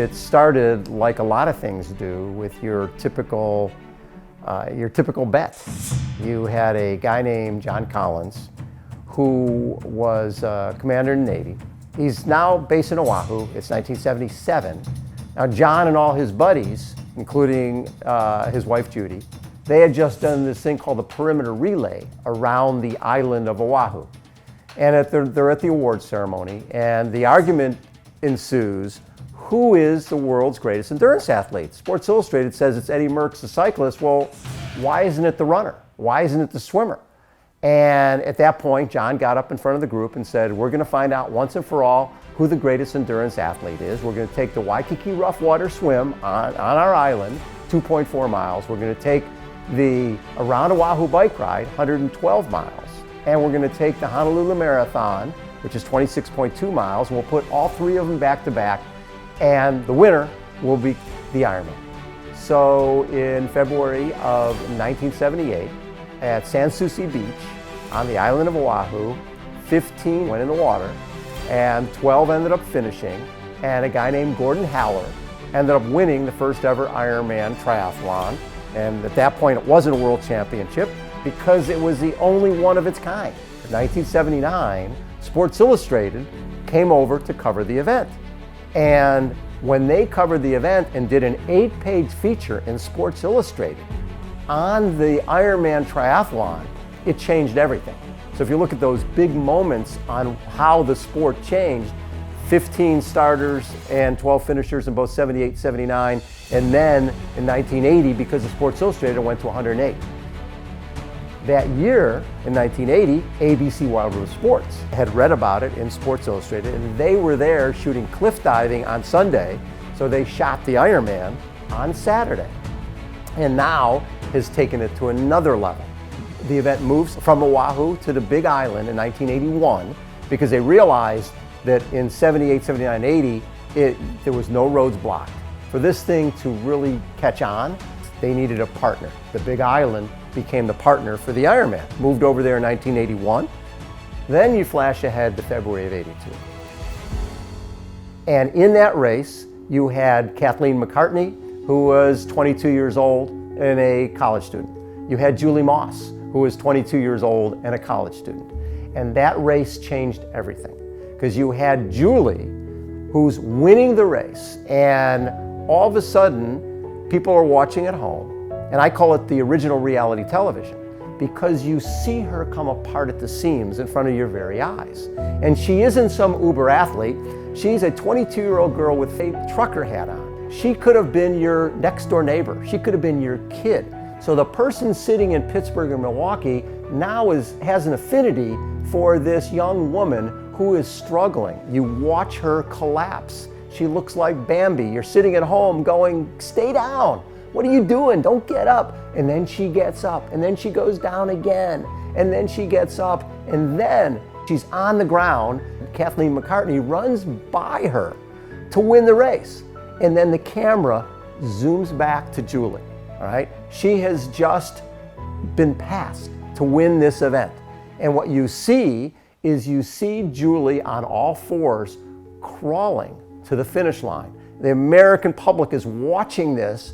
It started like a lot of things do with your typical bet. You had a guy named John Collins who was commander in the Navy. He's now based in Oahu. It's 1977. Now John and all his buddies, including his wife Judy, they had just done this thing called the perimeter relay around the island of Oahu. And they're at the awards ceremony, and the argument ensues, who is the world's greatest endurance athlete? Sports Illustrated says it's Eddie Merckx, the cyclist. Well, why isn't it the runner? Why isn't it the swimmer? And at that point, John got up in front of the group and said, we're going to find out once and for all who the greatest endurance athlete is. We're going to take the Waikiki Rough Water Swim on our island, 2.4 miles. We're going to take the Around Oahu bike ride, 112 miles. And we're going to take the Honolulu Marathon, which is 26.2 miles, and we'll put all three of them back to back, and the winner will be the Ironman. So in February of 1978, at Sans Souci Beach on the island of Oahu, 15 went in the water, and 12 ended up finishing, and a guy named Gordon Haller ended up winning the first ever Ironman triathlon. And at that point, it wasn't a world championship, because it was the only one of its kind. In 1979, Sports Illustrated came over to cover the event. And when they covered the event and did an 8-page feature in Sports Illustrated on the Ironman triathlon, it changed everything. So if you look at those big moments on how the sport changed, 15 starters and 12 finishers in both 78, 79, and then in 1980, because of Sports Illustrated, it went to 108. That year, in 1980, ABC Wild Rose Sports had read about it in Sports Illustrated, and they were there shooting cliff diving on Sunday, so they shot the Ironman on Saturday. And now has taken it to another level. The event moves from Oahu to the Big Island in 1981 because they realized that in 78, 79, 80, there was no roads blocked. For this thing to really catch on, they needed a partner. The Big Island became the partner for the Ironman. Moved over there in 1981. Then you flash ahead to February of 82. And in that race, you had Kathleen McCartney, who was 22 years old and a college student. You had Julie Moss, who was 22 years old and a college student. And that race changed everything, because you had Julie, who's winning the race, and all of a sudden, people are watching at home. And I call it the original reality television, because you see her come apart at the seams in front of your very eyes. And she isn't some uber athlete. She's a 22-year-old girl with a trucker hat on. She could have been your next door neighbor. She could have been your kid. So the person sitting in Pittsburgh or Milwaukee now has an affinity for this young woman who is struggling. You watch her collapse. She looks like Bambi. You're sitting at home going, stay down. What are you doing? Don't get up. And then she gets up, and then she goes down again, and then she gets up, and then she's on the ground. Kathleen McCartney runs by her to win the race. And then the camera zooms back to Julie, all right? She has just been passed to win this event. And what you see is Julie on all fours crawling to the finish line. The American public is watching this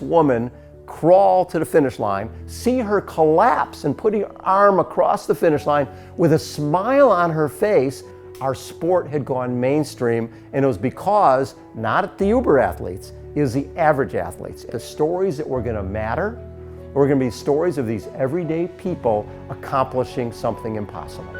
woman crawl to the finish line, see her collapse and put her arm across the finish line with a smile on her face. Our sport had gone mainstream, and it was because, not the uber athletes, it was the average athletes. The stories that were going to matter were going to be stories of these everyday people accomplishing something impossible.